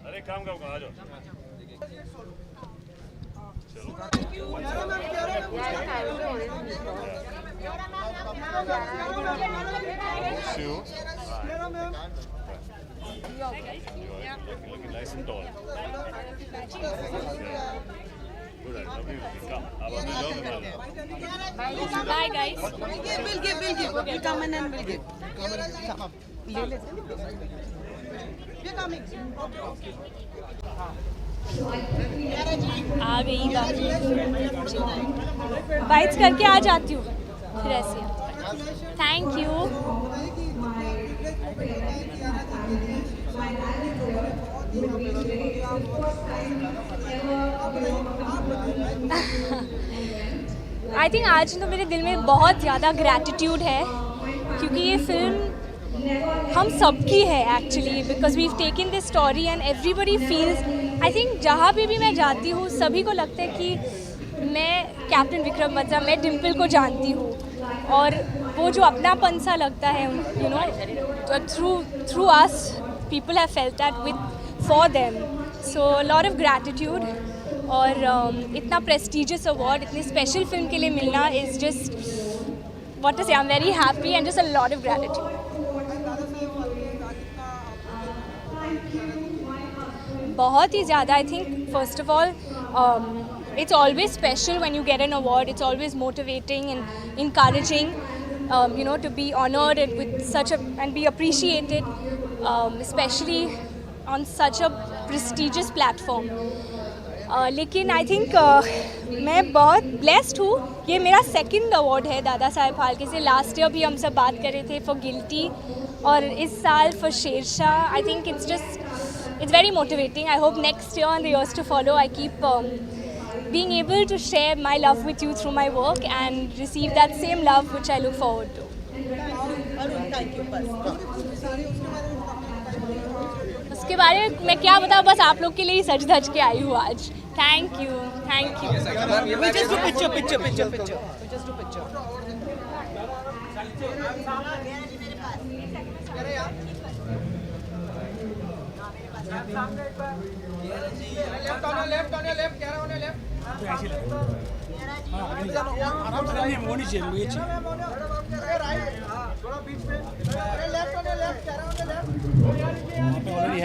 अरे काम करो, आ जाओ। Looking nice and tall. Good, I love you. Come, अब अपने जाओ तुम्हारा। Bye guys. We'll give. We'll come in and we'll give. Come up. We're coming. आ गई बाइट्स करके आ जाती हूँ फिर ऐसे। Thank you. आई थिंक आज तो मेरे दिल में बहुत ज़्यादा ग्रैटिट्यूड है क्योंकि ये फिल्म हम सबकी है actually, because we taken this story and everybody feels. I think जहाँ भी मैं जाती हूँ सभी को लगता है कि मैं कैप्टन विक्रम बत्रा, मैं डिम्पल को जानती हूँ, और वो जो अपनापन सा लगता है, you know, through us people have felt that with for them. So lot of gratitude, और इतना प्रेस्टिजियस अवार्ड इतनी स्पेशल फिल्म के लिए मिलना इज़ जस्ट व्हाट टू से, आई am very happy and just a lot of gratitude. बहुत ही ज़्यादा। I think first of all it's always special when you get an award. It's always motivating and encouraging, you know, to be honored and with such a and be appreciated, especially on such a prestigious platform. लेकिन I think मैं बहुत blessed हूँ। ये मेरा second award है दादा साहेब फाल्के से। Last year भी हम सब बात कर रहे थे फॉर गिल्टी, और इस साल for Shershaah. I think it's very motivating. I hope next year and the years to follow I keep being able to share my love with you through my work and receive that same love which I look forward to. उसके बारे में मैं क्या बताऊँ, बस आप लोग के लिए ही सज धज के आई हूँ आज। Thank you. We'll just do picture. We'll just do picture.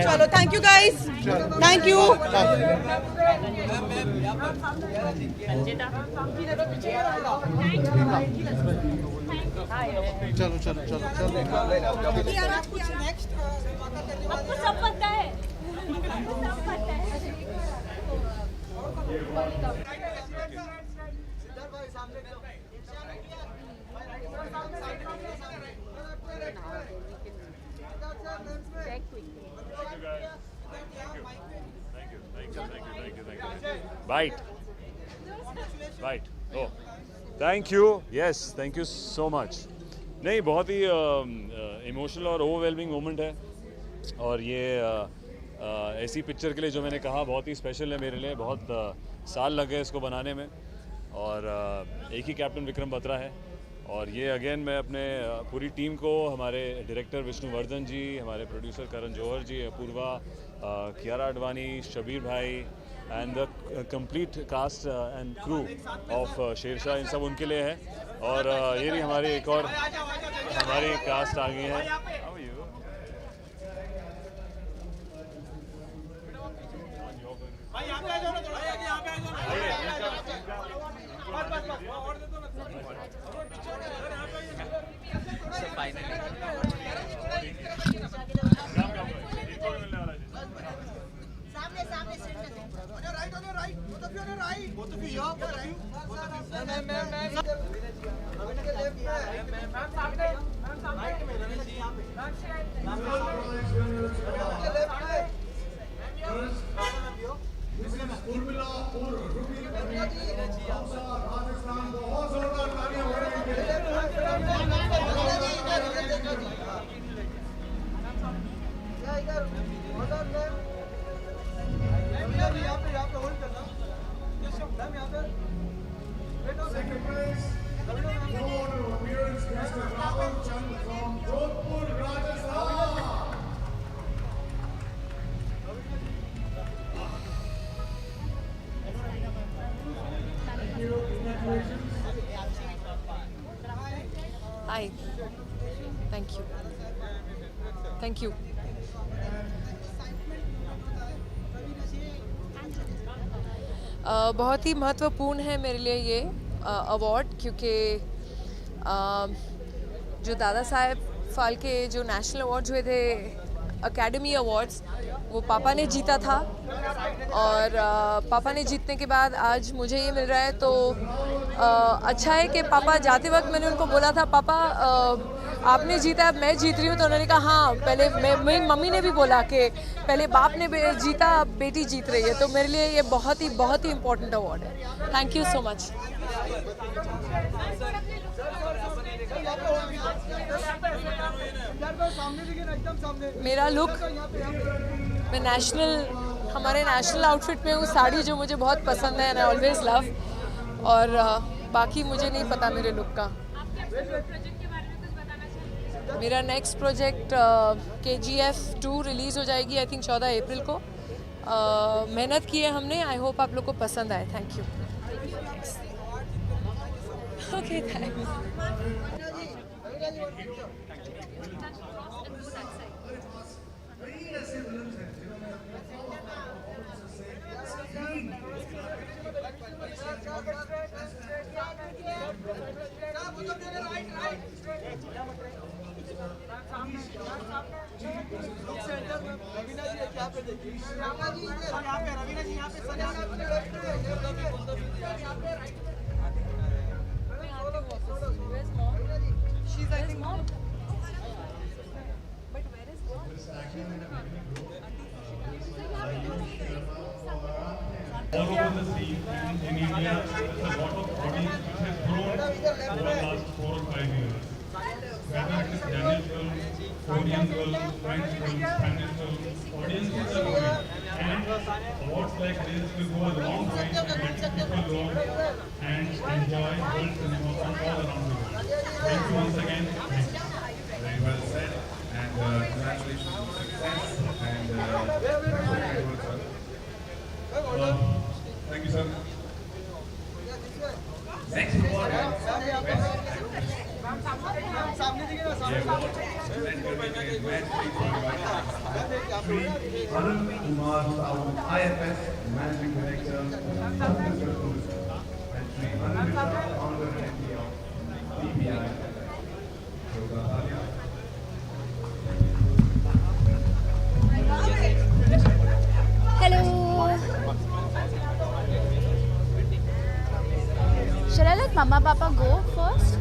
चलो, thank you guys, thank you. चलो। आपको सब पता है। Bite. Oh, thank you. Yes, thank you so much. नहीं, बहुत ही इमोशनल और ओवरवेलमिंग मोमेंट है, और ये ऐसी पिक्चर के लिए जो मैंने कहा बहुत ही स्पेशल है मेरे लिए। बहुत साल लग गए इसको बनाने में, और एक ही कैप्टन विक्रम बत्रा है। और ये अगेन मैं अपने पूरी टीम को, हमारे डायरेक्टर विष्णुवर्धन जी, हमारे प्रोड्यूसर करण जौहर जी, अपूर्वा, कियारा अडवाणी, शबीर भाई and the complete cast and crew of Shershaah, इन सब उनके लिए है। और ये नहीं, हमारी एक और हमारी कास्ट आ गई है। यहाँ पे Hi. Thank you. Thank you. बहुत ही महत्वपूर्ण है मेरे लिए ये अवार्ड, क्योंकि जो दादा साहेब फाल्के जो नेशनल अवार्ड्स हुए थे, एकेडमी अवार्ड्स, वो पापा ने जीता था, और पापा ने जीतने के बाद आज मुझे ये मिल रहा है। तो अच्छा है कि पापा जाते वक्त मैंने उनको बोला था, पापा आपने जीता, अब मैं जीत रही हूँ। तो उन्होंने कहा हाँ, पहले मेरी मम्मी ने भी बोला कि पहले बाप ने जीता, अब बेटी जीत रही है। तो मेरे लिए ये बहुत ही इम्पोर्टेंट अवार्ड है। Thank you so much. मेरा लुक, मैं हमारे नेशनल आउटफिट में हूँ, साड़ी जो मुझे बहुत पसंद है, एंड आई ऑलवेज लव। और बाकी मुझे नहीं पता मेरे लुक का। मेरा नेक्स्ट प्रोजेक्ट KGF 2 रिलीज़ हो जाएगी, आई थिंक 14 अप्रैल को। मेहनत की है हमने, आई होप आप लोग को पसंद आए। Thank you. Okay, thanks. All over the scene in India, there's a lot of audience which has grown over the last 4 or 5 years. Whether it is Danish film, Korean film, French film, Spanish film, audiences are growing. And awards like this will go a long way in letting people know and enjoy world cinema from all around the world. Thank you once again. Thank you. Very well said, and congratulations on success, and very good, sir. Thank you, sir. Next award is Shri Arun Kumar Sahu, IFS Managing Director, Chhattisgarh Tourism, and Shri Anvita, Honorary MP of BPI, Yoga. Hello. Should I let Mama Papa go first?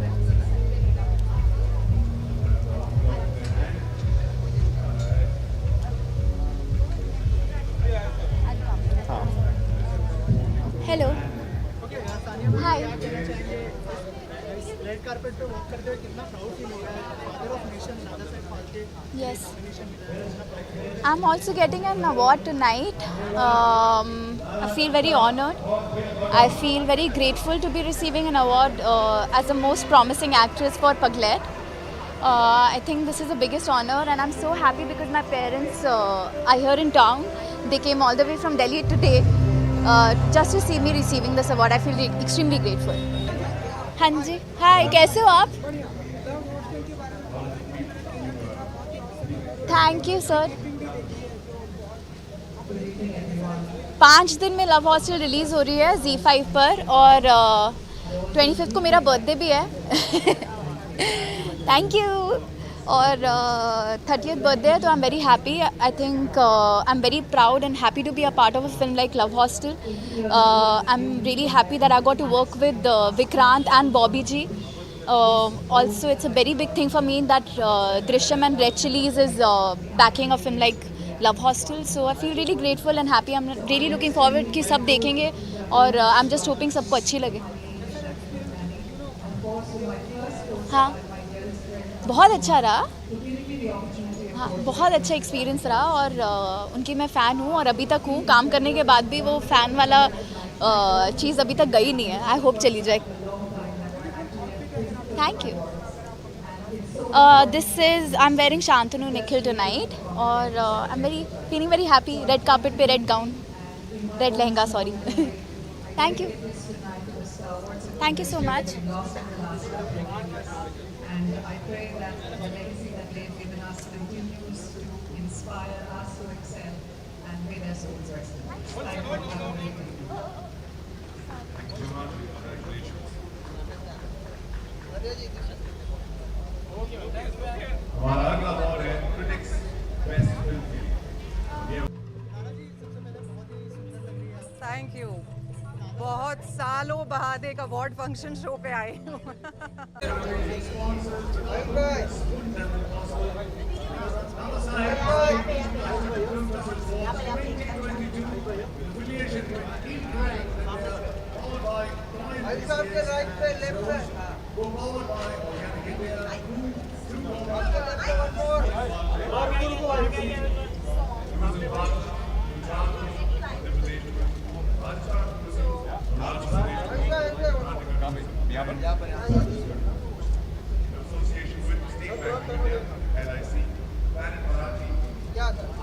Hello. Hi. Red carpet पे walk करते हुए कितना proud feel हो रहा है, father of nation Dada Saheb Phalke. Yes. I'm also getting an award tonight. I feel very honored. I feel very grateful to be receiving an award as the most promising actress for Paglet. I think this is the biggest honor, and I'm so happy because my parents are here in town. They came all the way from Delhi today just to see me receiving this award. I feel extremely grateful. हाँ जी, हाय, कैसे हो आप? Thank you sir. 5 दिन में love hostel release हो रही है Z5 पर, और 25 को मेरा बर्थडे भी है। Thank you. और 30th बर्थडे है, तो I am very happy. I think I am very proud and happy to be a part of a film like Love Hostel. I am really happy that I got to work with Vikrant and Bobby ji. Also, it's a very big thing for me that Drishyam and Red Chillies is backing a film like Love Hostel. So I feel really grateful and happy. I'm really looking forward कि सब देखेंगे, और I'm just hoping सबको अच्छी लगे. हाँ, बहुत अच्छा रहा. हाँ, बहुत अच्छा एक्सपीरियंस रहा, और उनकी मैं फ़ैन हूँ और अभी तक हूँ. काम करने के बाद भी वो फ़ैन वाला चीज़ अभी तक गई नहीं है. आई होप चली जाए. Thank you. This is, I'm wearing Shantanu Nikhil tonight, और I'm feeling very happy. Red carpet पे red gown, red lehenga, sorry. Thank you. Thank you so much. And I pray that the legacy that they've given us continues to inspire us to excel and may their souls rest in peace. Thank you. Have a great evening. हमारा अगला award है critics best film के लिए। Thank you. बहुत सालों बाद एक award function show पे आई हूँ। association with State Bank of India, LIC, Planet Marathi,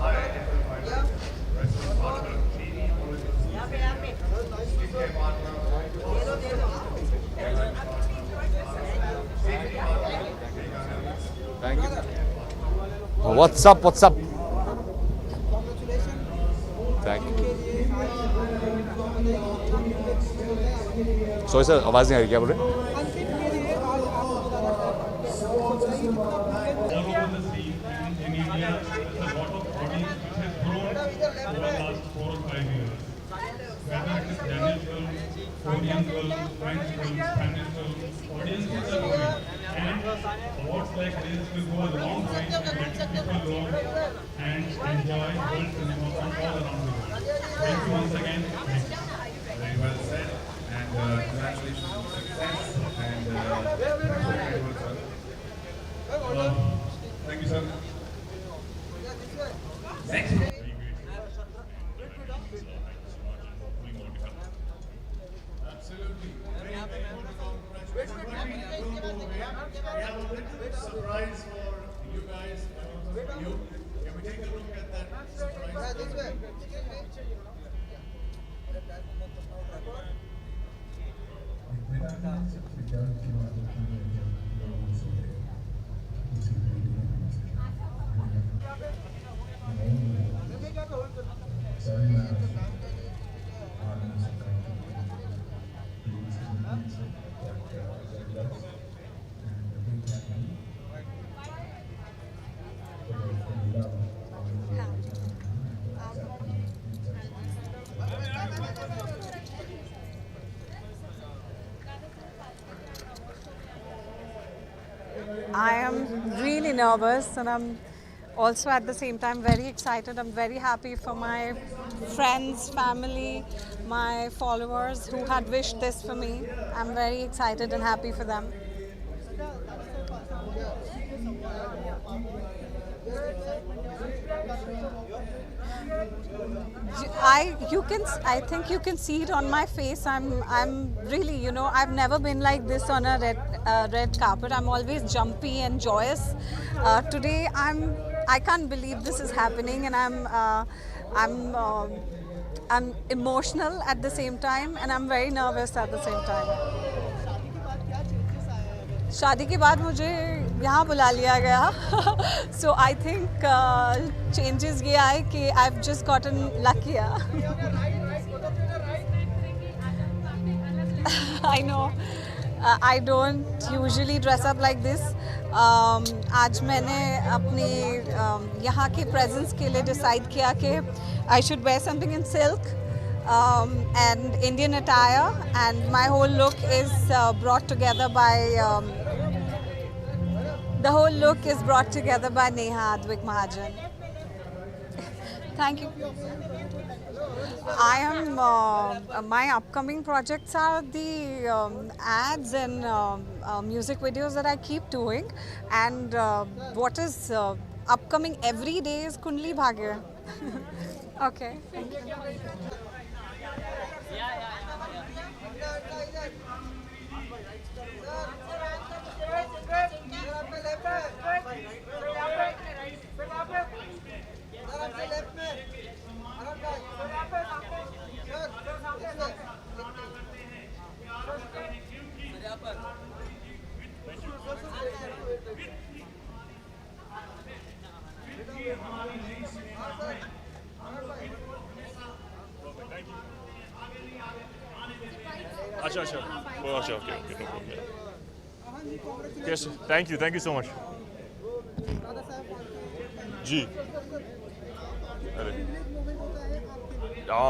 IIFL Finance, Restaurant Partner, Chini, Political Skincare Partner, Airline Partner, Safety Partner, Thank you. What's up? What's up? Thank you. Sorry sir, आवाज नहीं आ रही, क्या बोल रहे हैं? all over the scene in India, there's a lot of audience which has grown over the last 4 or 5 years. Whether it is Daniel film, Korean film, French film, Spanish film, audiences are growing. And awards like this will go a long way in letting people know and enjoy world cinema from all around the world. Thank you once again. Thank you. very well said, and congratulations on success, and thank you, sir. Next. Absolutely. We have a little surprise for you guys and also for you. Can we take a look at that surprise? I am really nervous and I'm also at the same time very excited. I'm very happy for my friends, family, my followers who had wished this for me. I'm very excited and happy for them. I think you can see it on my face. I'm really, you know, I've never been like this on a red carpet. I'm always jumpy and joyous. Today I can't believe this is happening, and I'm emotional at the same time, and I'm very nervous at the same time. शादी के बाद मुझे यहाँ बुला लिया गया. So I think changes ये आए कि I've just gotten luckier. I know. I don't usually dress up like this. आज मैंने अपनी यहाँ की presence के लिए decide किया कि I should wear something in silk and Indian attire, and my whole look is brought together by Neha Advik Mahajan. Thank you. I am my upcoming projects are the ads and music videos that I keep doing, and what is upcoming every day is Kundli Bhagya. Okay. Thank you. अच्छा अच्छा okay okay no problem. कैसे? Thank you so much. जी अरे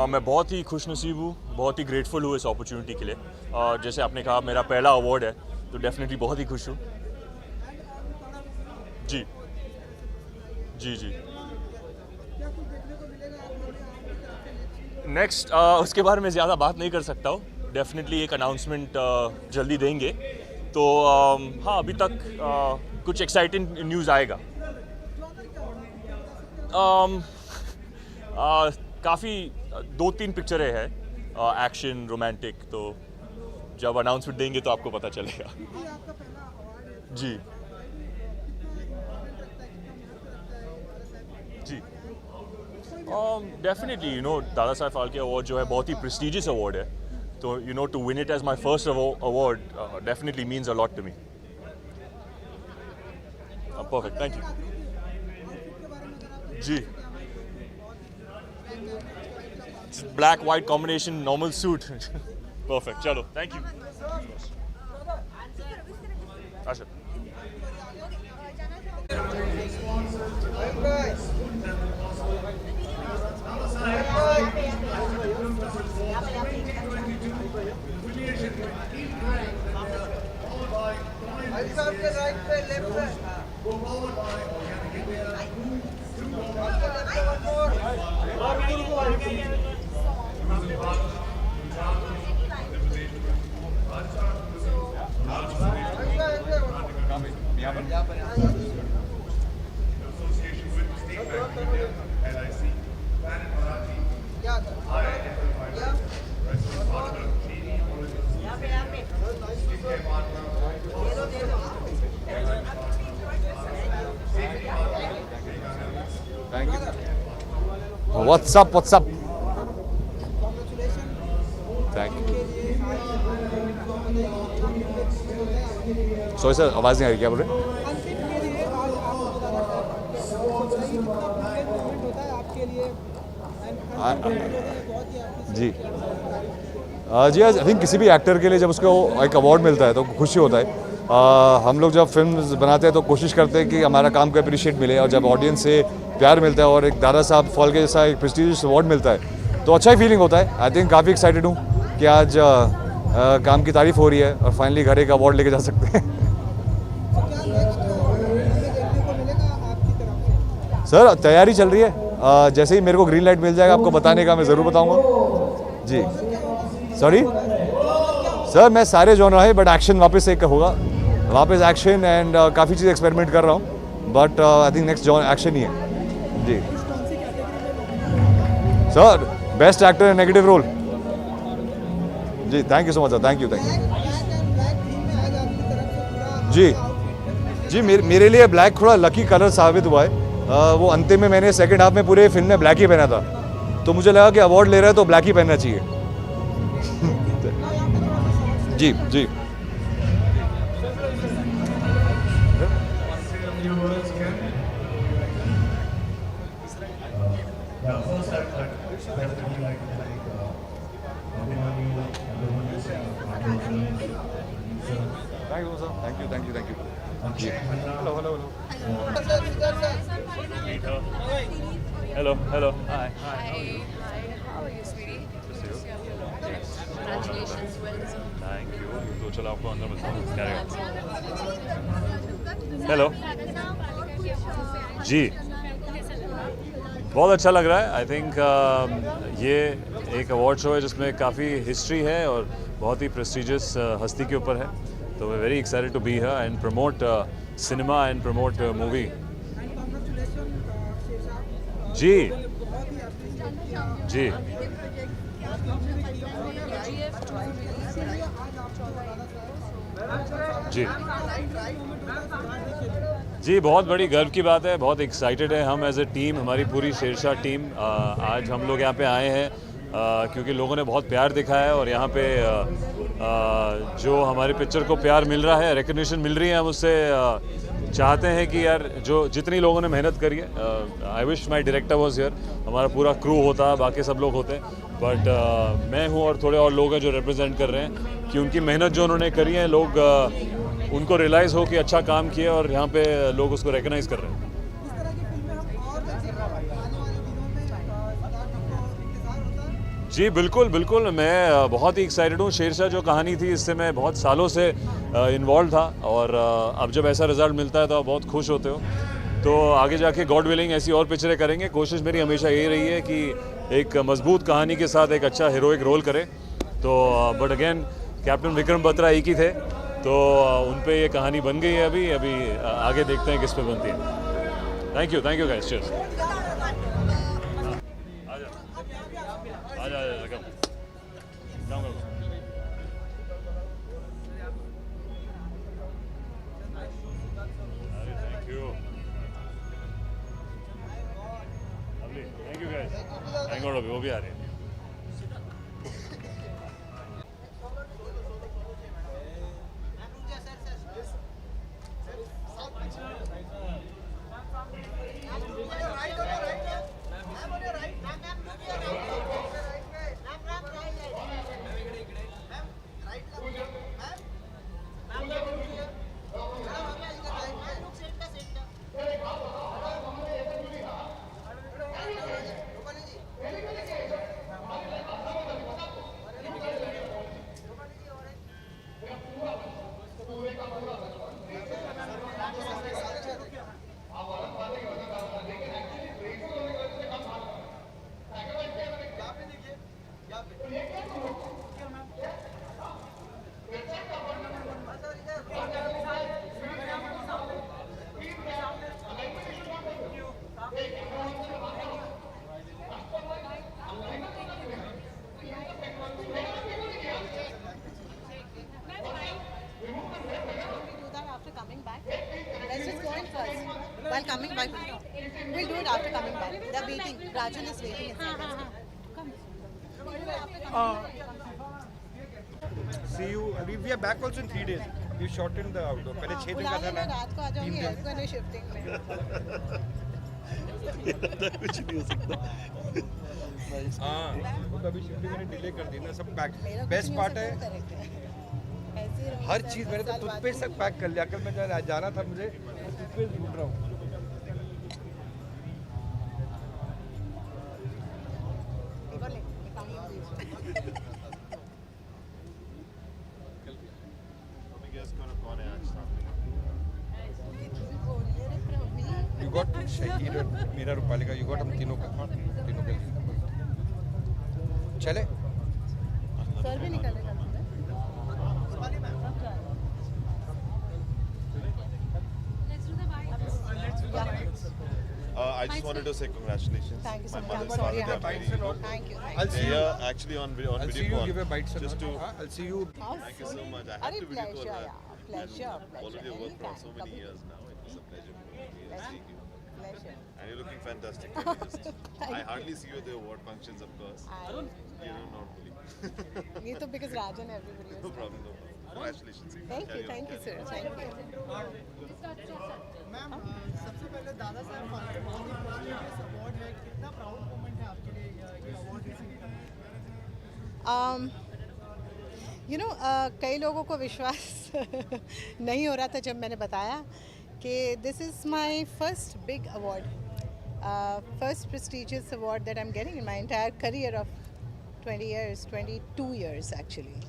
मैं बहुत ही खुशनसीब हूँ, बहुत ही grateful हूँ इस अपॉर्चुनिटी के लिए। जैसे आपने कहा मेरा पहला अवार्ड है तो डेफिनेटली बहुत ही खुश हूँ। जी जी जी नेक्स्ट उसके बारे में ज़्यादा बात नहीं कर सकता हूँ। डेफिनेटली एक अनाउंसमेंट जल्दी देंगे तो हाँ अभी तक कुछ एक्साइटिंग न्यूज़ आएगा। काफ़ी 2-3 पिक्चरें हैं एक्शन रोमांटिक, तो जब अनाउंसमेंट देंगे तो आपको पता चलेगा। जी जी डेफिनेटली दादा साहब फाल्के अवार्ड जो है बहुत ही प्रेस्टिजियस अवार्ड है, तो to win it as my first award definitely means a lot to me. Perfect, thank you. जी black white combination normal suit perfect, चलो थैंक यू। अच्छा association with State Bank of India, LIC, Planet Marathi, IIFL Finance, Restaurant Partner, Chini Political Skincare Partner, Thank you. What's up? Thank you. Sorry sir, आवाज़ नहीं आ रही, क्या बोल रहे हैं? जी जी I think किसी भी एक्टर के लिए जब उसको एक अवार्ड मिलता है तो खुशी होता है। हम लोग जब फिल्म बनाते हैं तो कोशिश करते हैं कि हमारा काम को अप्रिशिएट मिले, और जब ऑडियंस से प्यार मिलता है और एक दादा साहब फाल्के जैसा एक प्रेस्टिजियस अवार्ड मिलता है तो अच्छा ही फीलिंग होता है। आई थिंक काफ़ी एक्साइटेड हूँ कि आज काम की तारीफ हो रही है और फाइनली घर एक अवार्ड लेके जा सकते हैं। सर तैयारी चल रही है, जैसे ही मेरे को ग्रीन लाइट मिल जाएगा आपको बताने का मैं ज़रूर बताऊंगा। जी सॉरी सर, मैं सारे जॉनर है बट एक्शन वापस एक होगा, वापस एक्शन एंड काफ़ी चीज़ एक्सपेरिमेंट कर रहा हूँ, बट आई थिंक नेक्स्ट जॉन एक्शन ही है। जी sir best actor in negative role. जी thank you so much sir, thank you. जी मेरे लिए ब्लैक थोड़ा लकी कलर साबित हुआ है। वो अंतिम में मैंने सेकंड हाफ में पूरे फिल्म में ब्लैक ही पहना था, तो मुझे लगा कि अवार्ड ले रहा है तो ब्लैक ही पहनना चाहिए। जी जी थैंक यू। जी hello Hi, how are you, sweetie? Congratulations, well deserved. Thank you. तो चलो आपको अंदर मिलता हूँ। हेलो जी बहुत अच्छा लग रहा है। आई थिंक ये एक अवार्ड शो है जिसमें काफ़ी हिस्ट्री है और बहुत ही प्रेस्टिजियस हस्ती के ऊपर है, तो they very excited to be here and promote cinema and promote movie. जी जी जी जी बहुत बड़ी गर्व की बात है, बहुत एक्साइटेड है हम एज ए टीम, हमारी पूरी शेरशाह टीम। आज हम लोग यहाँ पे आए हैं क्योंकि लोगों ने बहुत प्यार दिखाया है और यहाँ पे जो हमारी पिक्चर को प्यार मिल रहा है, रिकग्निशन मिल रही है, हम उससे चाहते हैं कि यार जो जितनी लोगों ने मेहनत करी है, I wish my director was here, हमारा पूरा क्रू होता, बाकी सब लोग होते, बट मैं हूँ और थोड़े और लोग हैं जो रिप्रेजेंट कर रहे हैं कि उनकी मेहनत जो उन्होंने करी है, लोग उनको रियलाइज़ हो कि अच्छा काम किया और यहाँ पे लोग उसको रिकग्नाइज़ कर रहे हैं। इस तरह की फिल्में हम और देखेंगे आने वाले दिनों में सिद्धार्थ के इंतजार होता है। जी बिल्कुल बिल्कुल, मैं बहुत ही एक्साइटेड हूँ। शेरशाह जो कहानी थी, इससे मैं बहुत सालों से इन्वॉल्व था और अब जब ऐसा रिजल्ट मिलता है तो आप बहुत खुश होते हो। तो आगे जाके गॉड विलिंग ऐसी और पिक्चरें करेंगे। कोशिश मेरी हमेशा यही रही है कि एक मजबूत कहानी के साथ एक अच्छा हीरोइक रोल करे। तो but again captain Vikram Batra एक ही थे, तो उन पे ये कहानी बन गई है। अभी आगे देखते हैं किस पे बनती है। Thank you guys, cheers. Thank you guys, वो भी आ रही है। Let's just go in first. While coming back, we'll do it after coming back. They're waiting. Rajan is waiting inside. See you. We are back also in 3 days. We shortened the outdoor. पहले 6 दिन का था ना। रात को आ जाऊंगी एल्गोने shifting में। कुछ नहीं हो सकता। हाँ, वो तो अभी शिफ्टिंग मैंने डिले कर दी ना, सब पैक। बेस्ट पार्ट है हर चीज़ मैंने तो टूथपेस्ट तक पैक कर लिया। कल मैं जाना था मुझे, टूथपेस्ट ढूंढ रहा हूँ। You got Shahid और मीरा रूपाली का, you got हम तीनों का चले। सर भी निकलेगा। I just wanted to say congratulations. Thank you so My much. mother's father got married. Thank you. I'll see you. Yeah, actually on video I'll see you call. give a bite, Just to I'll see you. thank you so much. I had to video call her. Pleasure. Followed your work for so many years now. It was a pleasure seeing you. Pleasure. And you're looking fantastic. I hardly see you at the award functions, of course. You know, normally. ये तो because Rajan everybody No was. problem, no problem. Congratulations. Thank you, sir. Thank you. Ma'am सबसे पहले दादा साहब फाल्के बहुत ही prestigious award है, कितना proud moment है आपके लिए ये अवार्ड रिसीव करना? कई लोगों को विश्वास नहीं हो रहा था जब मैंने बताया कि this is my first big award, first prestigious award that I am getting in my entire career of 22 years actually.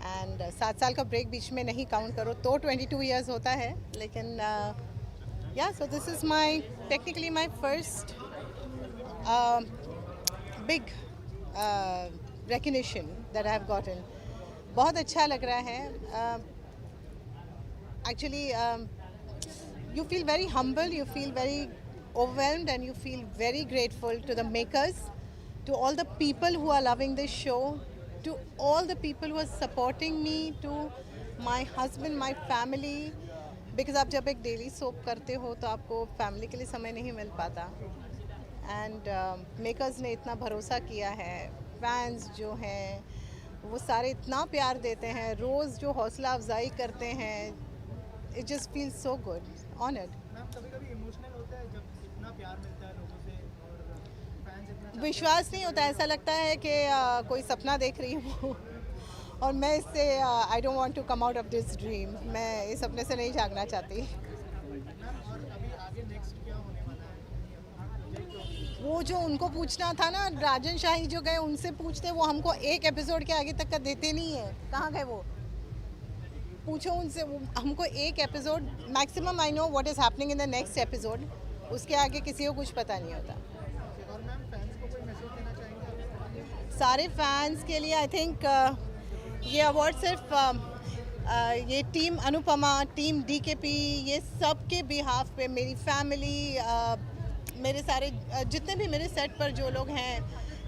And 7 साल का ब्रेक बीच में नहीं काउंट करो तो 22 years होता है, लेकिन so this is technically my first big recognition that I have gotten. बहुत अच्छा लग रहा है। Actually, you feel very humble, you feel very overwhelmed, and you feel very grateful to the makers, to all the people who are loving this show, to all the people who are supporting me, to my husband, my family. Because आप जब एक daily soap करते हो तो आपको family के लिए समय नहीं मिल पाता। एंड मेकर्स ने इतना भरोसा किया है, फैंस जो हैं वो सारे इतना प्यार देते हैं, रोज़ जो हौसला अफजाई करते हैं, it just feel so good, honoured. Ma'am कभी-कभी इमोशनल होता है जब इतना प्यार मिलता है लोगों से और फैंस इतना विश्वास नहीं होता, ऐसा लगता है कि कोई सपना देख रही हूँ और मैं इससे I don't want to come out of this dream, मैं इस सपने से नहीं जागना चाहती। और अभी आगे नेक्स्ट क्या होने वाला है? वो जो उनको पूछना था ना, राजन शाही जो गए उनसे पूछते, वो हमको एक एपिसोड के आगे तक का देते नहीं है। कहाँ गए वो? पूछो उनसे, वो हमको एक episode maximum, I know what is happening in the next episode, उसके आगे किसी को कुछ पता नहीं होता। और मैम फैंस को कोई मैसेज देना चाहेंगे? सारे फैंस के लिए आई थिंक ये अवार्ड सिर्फ ये टीम अनुपमा, टीम DKP, ये सब के बिहाफ पे, मेरी फैमिली, मेरे सारे जितने भी मेरे सेट पर जो लोग हैं,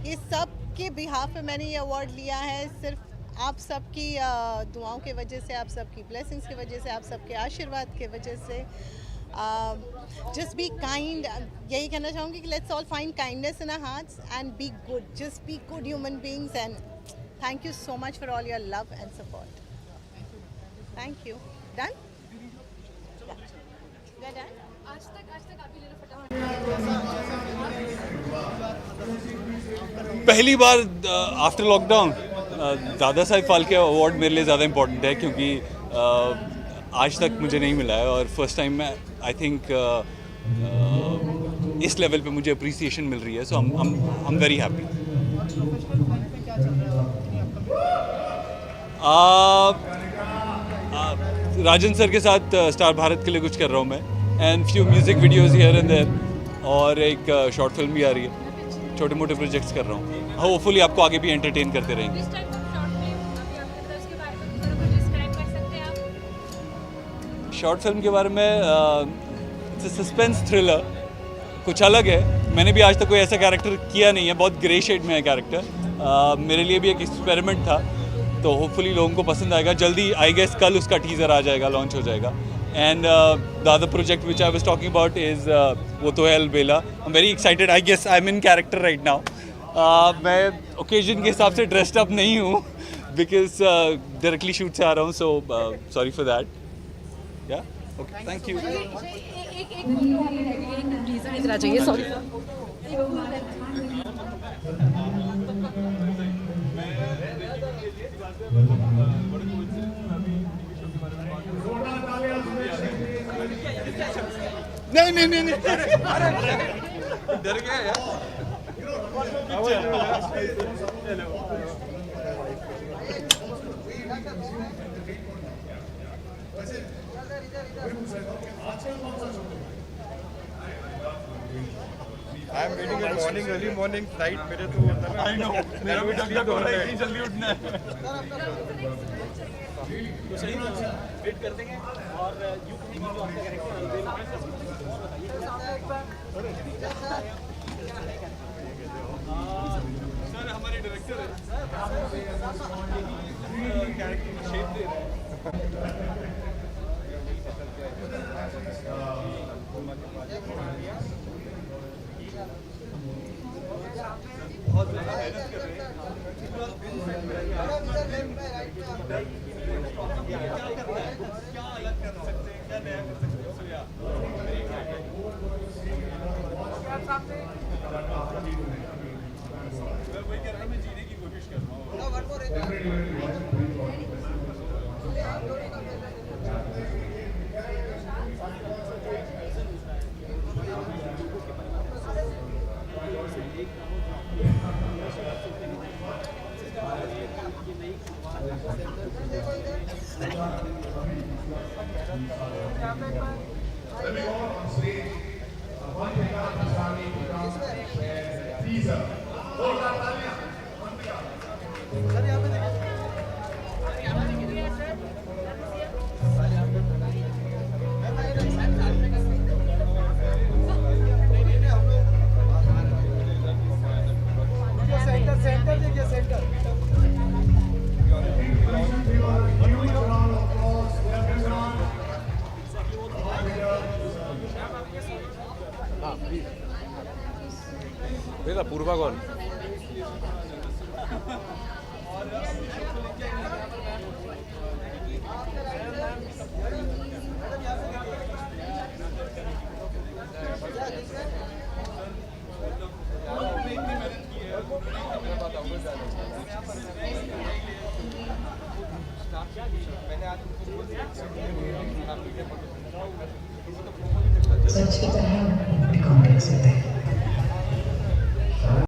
ये सब के बिहाफ पे मैंने ये अवार्ड लिया है। सिर्फ आप सबकी दुआओं की वजह से, आप सबकी ब्लेसिंग्स की वजह से, आप सबके आशीर्वाद की वजह से। जस्ट बी काइंड, यही कहना चाहूँगी कि let's all find kindness in our hearts and be good, just be good human beings and thank you so much for all your love and support. Thank you. Done? आज तक आप ही ले लो फटाफट। पहली बार after lockdown Dada Saheb Phalke award मेरे लिए ज़्यादा important है, क्योंकि आज तक मुझे नहीं मिला है और फर्स्ट टाइम मैं आई थिंक इस लेवल पे मुझे अप्रिसिएशन मिल रही है, so I am very happy. Rajan sir के साथ स्टार भारत के लिए कुछ कर रहा हूँ मैं, and few music videos here and there, और एक शॉर्ट फिल्म भी आ रही है। छोटे मोटे प्रोजेक्ट्स कर रहा हूँ, होपफुली आपको आगे भी एंटरटेन करते रहेंगे। शॉर्ट फिल्म के बारे में सस्पेंस थ्रिलर, कुछ अलग है। मैंने भी आज तक कोई ऐसा कैरेक्टर किया नहीं है, बहुत ग्रे शेड में है कैरेक्टर। मेरे लिए भी एक एक्सपेरिमेंट था, तो होपफुली लोगों को पसंद आएगा। जल्दी आई गेस कल उसका टीज़र आ जाएगा, लॉन्च हो जाएगा। And the other project which I was talking about is वो तो है Albela. I am very excited, I guess I am in character right now. मैं ओकेजन के हिसाब से ड्रेस्ड अप नहीं हूँ बिकॉज डायरेक्टली शूट से आ रहा हूँ, सो सॉरी फॉर दैट। या ओके, थैंक यू। इधर आ जाइए, सॉरी। नहीं डर गया यार। I am waiting in morning, early morning flight मेरे तो होता है। आई नो, मेरा भी जल्दी हो रहा है, जल्दी उठना है। तो सही वेट कर देंगे और यू कहेंगे जो आपका कैरेक्टर सर हमारे डायरेक्टर है, कैरेक्टर को शेप दे रहे हैं। बहुत मेहनत कर रहे हैं। क्या करना है, क्या अलग कर सकते हैं, क्या नया कर सकते मैं वही कह रहा हूँ, मैं जीने की कोशिश कर रहा Let me go on stage. Avantika Dasani becomes their teaser. Centre देखिए, सेंटर। पूर्वा कौन? सच की तरह भी कॉम्प्लेक्स होते हैं